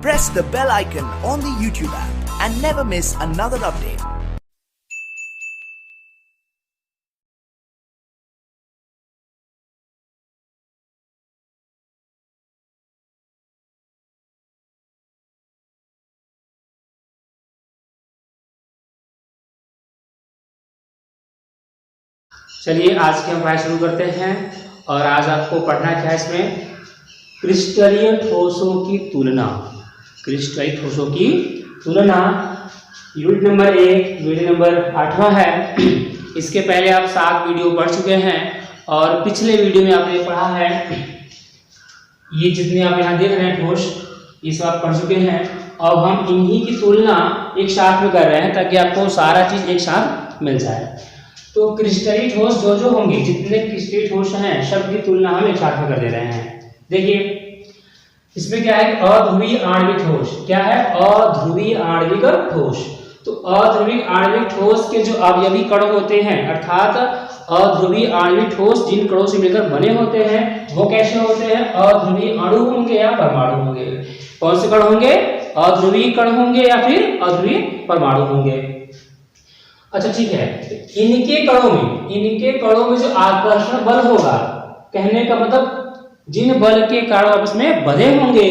press the bell icon on the YouTube app and never miss another update. चलिए आज की हम पढ़ाई शुरू करते हैं। और आज आपको पढ़ना क्या है इसमें, क्रिस्टलीय ठोसों की तुलना। क्रिस्टलीय ठोसों की तुलना यूनिट नंबर 1 वीडियो नंबर 8वां है। इसके पहले आप 7 वीडियो पढ़ चुके हैं और पिछले वीडियो में आपने पढ़ा है, ये जितने आप यहाँ देख रहे हैं ठोस, ये सब आप पढ़ चुके हैं। अब हम इन्हीं की तुलना एक साथ में कर रहे हैं ताकि आपको सारा चीज एक साथ मिल जाए। तो क्रिस्टलीय ठोस जो होंगे, जितने क्रिस्टलीय ठोस हैं सब की तुलना हम एक साथ में कर दे रहे हैं। देखिए इसमें क्या है, अध्रुवीय आणविक ठोस। क्या है, अध्रुवीय आणविक ठोस। तो अध्रुवीय आणविक ठोस के जो अवयवी कण होते हैं, अर्थात अध्रुवीय आणविक ठोस जिन कणों से मिलकर बने होते हैं वो कैसे होते हैं, अध्रुवीय अणु होंगे या परमाणु होंगे। कौन से कण होंगे, अध्रुवीय कण होंगे या फिर अध्रुवीय परमाणु होंगे। अच्छा ठीक है, इनके कणों में जो आकर्षण बल होगा, कहने का मतलब जिन बल के कारण आपस में बंधे होंगे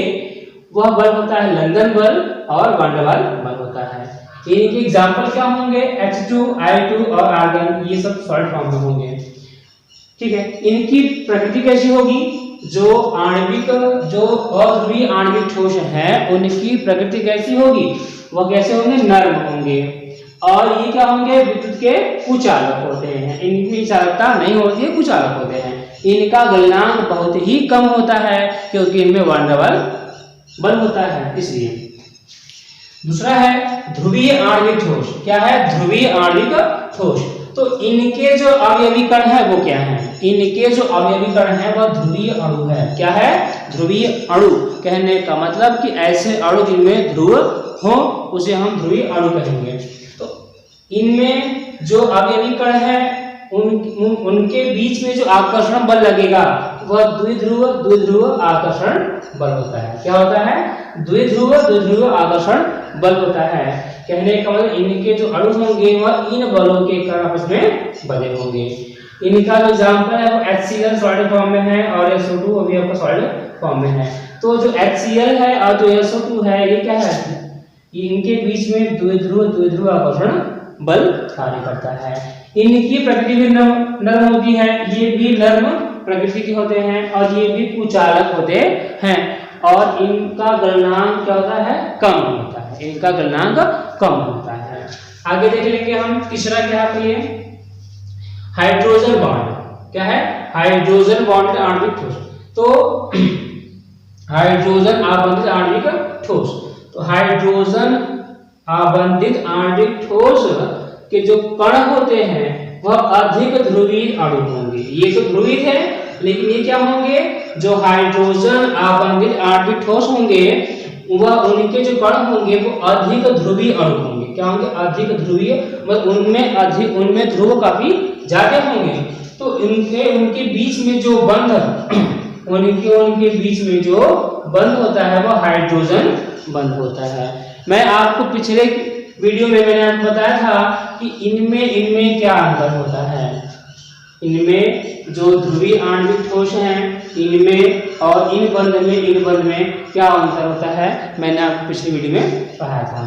वह बल होता है लंदन बल और वान डेर वाल बल होता है। इनके एग्जांपल क्या होंगे, H2, I2 और आर्गन, ये सब सॉलिड फॉर्म में होंगे। ठीक है, इनकी प्रकृति कैसी होगी, जो अध्रुवीय आणविक ठोस है उनकी प्रकृति कैसी होगी, वह कैसे होंगे, नर्म होंगे। और ये क्या होंगे, विद्युत के कुचालक होते हैं। इनकी चालकता नहीं होती है, कुचालक होते हैं। इनका गलनांक बहुत ही कम होता है क्योंकि इनमें वान डेर वाल बल होता है, इसलिए। दूसरा है ध्रुवीय आणविक ठोस। क्या है, ध्रुवीय आणविक ठोस। तो इनके जो अवयवी कण है वो क्या है, इनके जो अवयवी कण है वह ध्रुवीय अणु है। क्या है, ध्रुवीय अणु। कहने का मतलब कि ऐसे अणु जिनमें ध्रुव हो उसे हम ध्रुवीय अणु कहेंगे। इनमें जो अवयवी कण है उनके बीच में जो आकर्षण बल लगेगा वह द्विध्रुव आकर्षण बल होता है। क्या होता है, द्विध्रुव आकर्षण बल होता है। कहने का मतलब इनके जो अणु होंगे वह इन बलों के कारण आपस में बंधे होंगे। इनका जो एग्जांपल है वो HCl सॉलिड फॉर्म में है और SO2 अभी आपका सॉलिड फॉर्म में है। तो जो HCl है और जो SO2 है ये क्या है, इनके बीच में द्विध्रुव आकर्षण बल कार्य करता है। इनकी प्रकृति भी नर्म होती है, ये भी नर्म प्रकृति के होते हैं और ये भी कुचालक होते हैं। और इनका गलनांक क्या होता है, कम होता है। इनका गलनांक कम होता है। आगे देख लेंगे हम। तीसरा क्या है, ये हाइड्रोजन बॉन्ड। क्या है, हाइड्रोजन बॉन्ड आणविक ठोस। तो हाइड्रोजन आबंधित आणविक ठोस। तो हाइड्रोजन आबंधित आणविक ठोस के जो कण होते हैं वह अधिक ध्रुवीय अणु होंगे। ये तो ध्रुवीय है लेकिन ये क्या होंगे, जो हाइड्रोजन आबंधित आणविक ठोस होंगे वह उनके जो कण होंगे वो अधिक ध्रुवीय अणु होंगे। क्या होंगे, अधिक ध्रुवीय, मतलब उनमें ध्रुव काफी ज्यादा होंगे। तो उनके बीच में जो बंध उनके बीच में जो बंध होता है वह हाइड्रोजन बंध होता है। मैं आपको पिछले वीडियो में मैंने आपको बताया था कि इनमें क्या अंतर होता है। इनमें जो ध्रुवीय आणविक ठोस हैं इनमें और इन बंध में क्या अंतर होता है, मैंने आपको पिछली वीडियो में पढ़ाया था।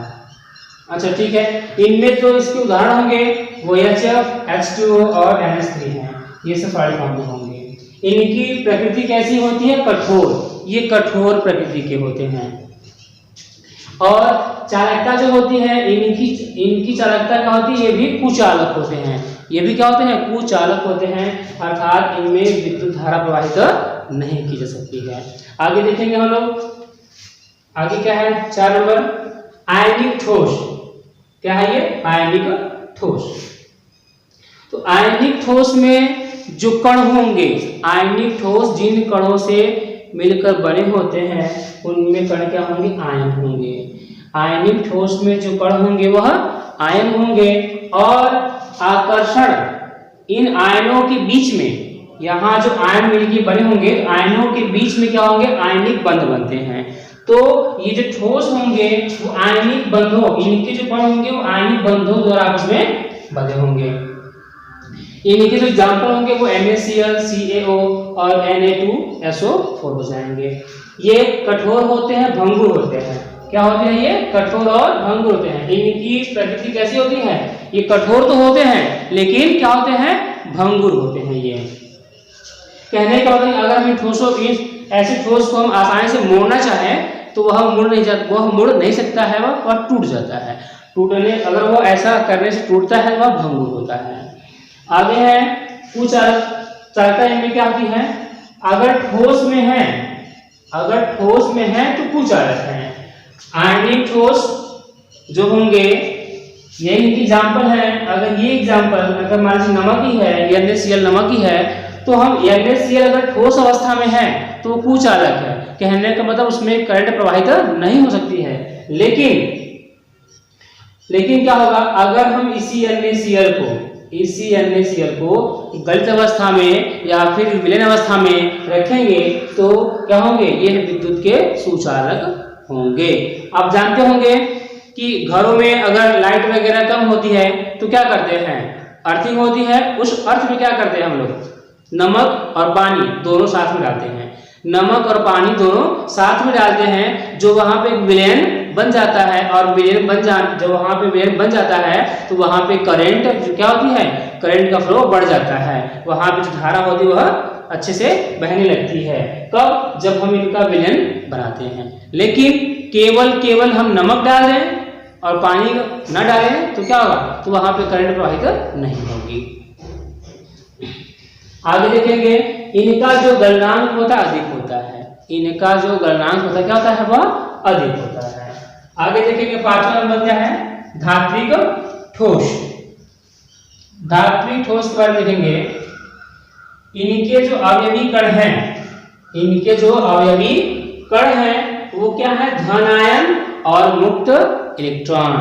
अच्छा ठीक है, इनमें तो इसके उदाहरण होंगे वो HF, H2O और NH3 हैं। ये सब सॉलिड फॉर्म में होंगे। इनकी प्रकृति कैसी होती है, कठोर। ये कठोर प्रकृति के होते हैं। और चालकता जो होती है इनकी चालकता क्या होती है, ये भी कुचालक होते हैं। ये भी क्या होते हैं, कुचालक होते हैं। अर्थात इनमें विद्युत धारा प्रवाहित नहीं की जा सकती है। आगे देखेंगे हम लोग। आगे क्या है, 4 नंबर, आयनिक ठोस। क्या है ये, आयनिक ठोस। तो आयनिक ठोस में जो कण होंगे, आयनिक ठोस जिन कणों से मिलकर बने होते हैं उनमें कण क्या होंगे, आयन होंगे। आयनिक ठोस में जो कण होंगे वह आयन होंगे और आकर्षण इन आयनों के बीच में यहाँ जो आयन मिलके बने होंगे, आयनों के बीच में क्या होंगे, आयनिक बंध बनते हैं। तो ये जो ठोस होंगे वो आयनिक बंधों, इनके जो कण होंगे वो आयनिक बंधों द्वारा आपस में बंधे होंगे। इनके जो एग्जाम्पल होंगे वो NaCl, CaO और Na2SO4 हो जाएंगे। ये कठोर होते हैं, भंगुर होते हैं। क्या होते हैं ये, कठोर और भंगुर होते हैं। इनकी प्रकृति कैसी होती है, ये कठोर तो होते हैं लेकिन क्या होते हैं, भंगुर होते हैं। ये कहने का मतलब अगर हम ठोसों ऐसे ठोस को हम आसानी से मोड़ना चाहें तो वह मुड़ नहीं सकता है, वह टूट जाता है। टूटने अगर वो ऐसा करने से टूटता है वह भंगुर होता है। आगे है कुचालकता, इनमें क्या होती है, अगर ठोस में है तो कुचालक है। आयनिक ठोस जो होंगे ये इनकी एग्जाम्पल है। अगर ये एग्जाम्पल अगर मान लीजिए नमक ही है, NaCl नमक ही है, तो हम NaCl अगर ठोस अवस्था में है तो वो कुचालक है। कहने का मतलब उसमें करंट प्रवाहित नहीं हो सकती है। लेकिन क्या होगा, अगर हम इसी NaCl को गलित अवस्था में या फिर विलयन अवस्था में रखेंगे तो क्या होंगे, ये विद्युत के सुचालक होंगे। आप जानते होंगे कि घरों में अगर लाइट वगैरह कम होती है तो क्या करते हैं, अर्थिंग होती है। उस अर्थ में क्या करते हैं हम लोग, नमक और पानी दोनों साथ में डालते हैं। नमक और पानी दोनों साथ में डालते हैं, जो वहां पे विलयन बन जाता है। और जब वहां पे विलयन बन जाता है तो वहां पे करंट जो क्या होती है, करंट का फ्लो बढ़ जाता है। वहां पे जो धारा होती है वह अच्छे से बहने लगती है। कब, जब हम इनका विलयन बनाते हैं। लेकिन केवल हम नमक डाल दें और पानी न डालें तो क्या होगा, तो वहां पे करंट प्रवाहित नहीं होगी। आगे देखेंगे, इनका जो गलनांक होता है अधिक होता है। इनका जो गलनांक होता है क्या होता है, वह अधिक होता है। आगे देखेंगे 5वां नंबर क्या है, धात्विक ठोस। धात्विक ठोस के बारे में देखेंगे, इनके जो अवयवी कण हैं वो क्या है, धनायन और मुक्त इलेक्ट्रॉन।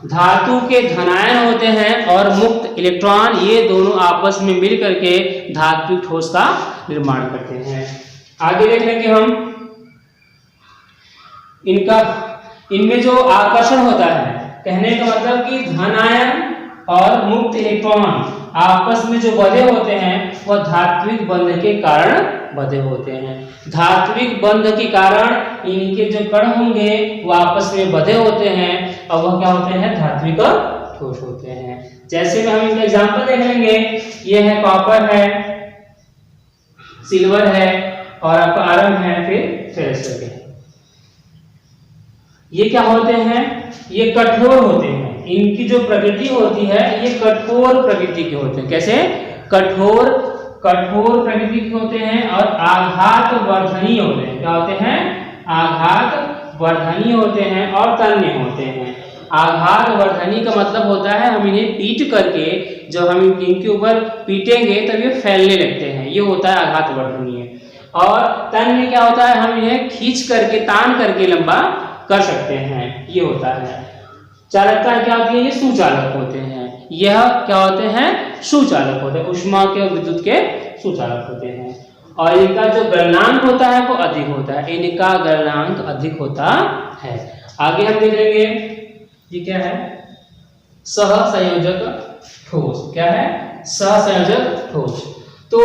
धातु के धनायन होते हैं और मुक्त इलेक्ट्रॉन, ये दोनों आपस में मिल करके धात्विक ठोस का निर्माण करते हैं। आगे देख लेंगे हम इनमें जो आकर्षण होता है, कहने का मतलब कि धनायन और मुक्त इलेक्ट्रॉन आपस में जो बंधे होते हैं वह धात्विक बंध के कारण बंधे होते हैं। धात्विक बंध के कारण इनके जो कण होंगे वो आपस में बंधे होते हैं और वह क्या होते हैं, धात्विक ठोस होते हैं। जैसे में हम इनका एग्जांपल देख लेंगे, ये है कॉपर है, सिल्वर है और आपका आयरन है, फिर फेरस है। ये क्या होते हैं, ये कठोर होते हैं। इनकी जो प्रकृति होती है ये कठोर प्रकृति के होते हैं। कैसे, कठोर प्रकृति के होते हैं और आघात वर्धनीय होते हैं। क्या होते हैं, आघात वर्धनीय होते हैं और तन्य होते हैं। आघात वर्धनीय का मतलब होता है हम इन्हें पीट करके, जब हम इनके ऊपर पीटेंगे तब ये फैलने लगते हैं, ये होता है आघात वर्धनीय। और तन्य क्या होता है, हम इन्हें खींच करके तान करके लंबा कर सकते हैं, ये होता है। चालकता क्या होती है, ये सुचालक होते हैं। यह क्या होते हैं, सुचालक होते हैं, ऊष्मा के और विद्युत के सुचालक होते हैं। और इनका जो गलनांक होता है वो अधिक होता है, इनका गलनांक अधिक होता है। आगे हम देख लेंगे, ये क्या है, सहसंयोजक ठोस। क्या है, सहसंयोजक ठोस। तो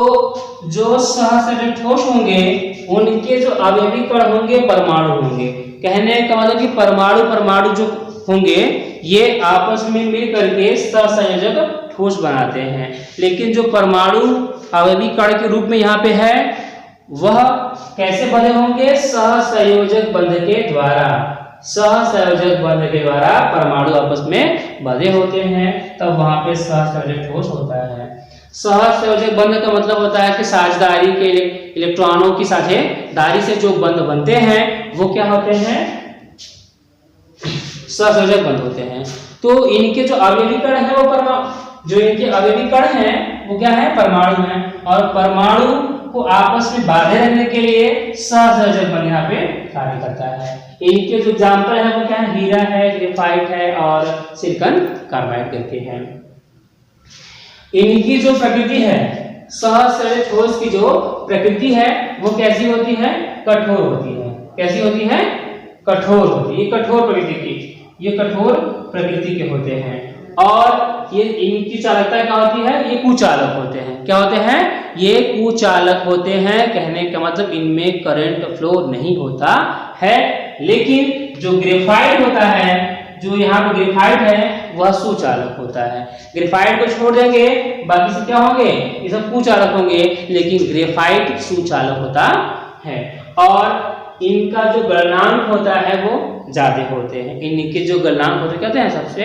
जो सहसंयोजक ठोस होंगे उनके जो अवयवी कण होंगे परमाणु होंगे। कहने का मतलब कि परमाणु जो होंगे ये आपस में मिल करके सहसंयोजक ठोस बनाते हैं। लेकिन जो परमाणु अवयवी कण के रूप में यहाँ पे है वह कैसे बंधे होंगे, सहसंयोजक बंध के द्वारा। सहसंयोजक बंध के द्वारा परमाणु आपस में बंधे होते हैं, तब वहां पे सहसंयोजक ठोस होता है। सहसंयोजक बंध का मतलब होता है कि साझेदारी के इलेक्ट्रॉनों की साझेदारी से जो बंध बनते हैं वो क्या होते हैं, सहसंयोजक बंध होते हैं। तो इनके जो अवयवी कण है वो क्या है, परमाणु है। और परमाणु को आपस में बांधे रखने के लिए सहसंयोजक बंध यहाँ पे कार्य करता है। इनके जो एग्जाम्पल है वो क्या है, हीरा है, ग्रेफाइट है और सिलिकॉन कार्बाइड करके हैं। इनकी जो प्रकृति है सहसरल ठोस की जो प्रकृति है वो कैसी होती है? कठोर होती है। कैसी होती है? कठोर होती है। ये कठोर प्रकृति की, ये कठोर प्रकृति के होते हैं। और ये इनकी चालकता क्या होती है? ये कुचालक होते हैं। क्या होते हैं? ये कुचालक होते हैं। कहने का मतलब इनमें करंट फ्लो नहीं होता है। लेकिन जो ग्रेफाइट होता है, जो यहाँ पे ग्रेफाइट है वह सुचालक होता है। ग्रेफाइट को छोड़ देंगे, बाकी सब क्या होंगे? ये सब कुचालक होंगे, लेकिन ग्रेफाइट सुचालक होता है। और इनका जो गलनांक होता है वो ज्यादा होते हैं। इनके जो गलनांक होते कहते हैं सबसे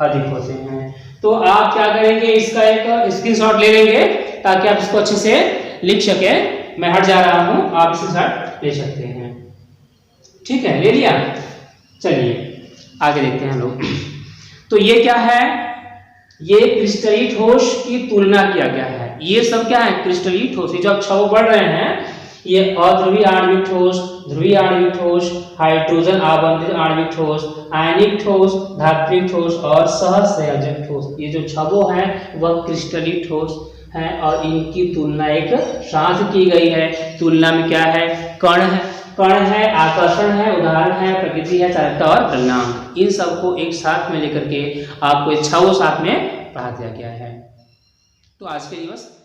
अधिक होते हैं। तो आप क्या करेंगे? इसका एक स्क्रीनशॉट ले लेंगे ताकि आप इसको अच्छे से लिख सके। मैं हट जा रहा हूं, आप स्क्रीनशॉट ले सकते हैं। ठीक है, ले लिया। चलिए आगे देखते हैं हम लोग। तो ये क्या है? ये क्रिस्टलीय ठोस की तुलना किया गया है। ये सब क्या है? क्रिस्टलीय ठोस। ये जो अक्षर बढ़ रहे हैं, ये अध्रुवीय आणविक ठोस, ध्रुवीय आणविक ठोस, हाइड्रोजन आवंटित आणविक ठोस, आयनिक ठोस, धात्विक ठोस और सहसंयोजक ठोस। ये जो छबो है वह क्रिस्टलीय ठोस है और इनकी तुलना एक साथ की गई है। तुलना में क्या है? कण है, कण है, आकर्षण है, उदाहरण है, प्रकृति है, चालकता और गलनांक। इन सबको एक साथ में लेकर के आपको छबो साथ में पढ़ा दिया गया है। तो आज के दिवस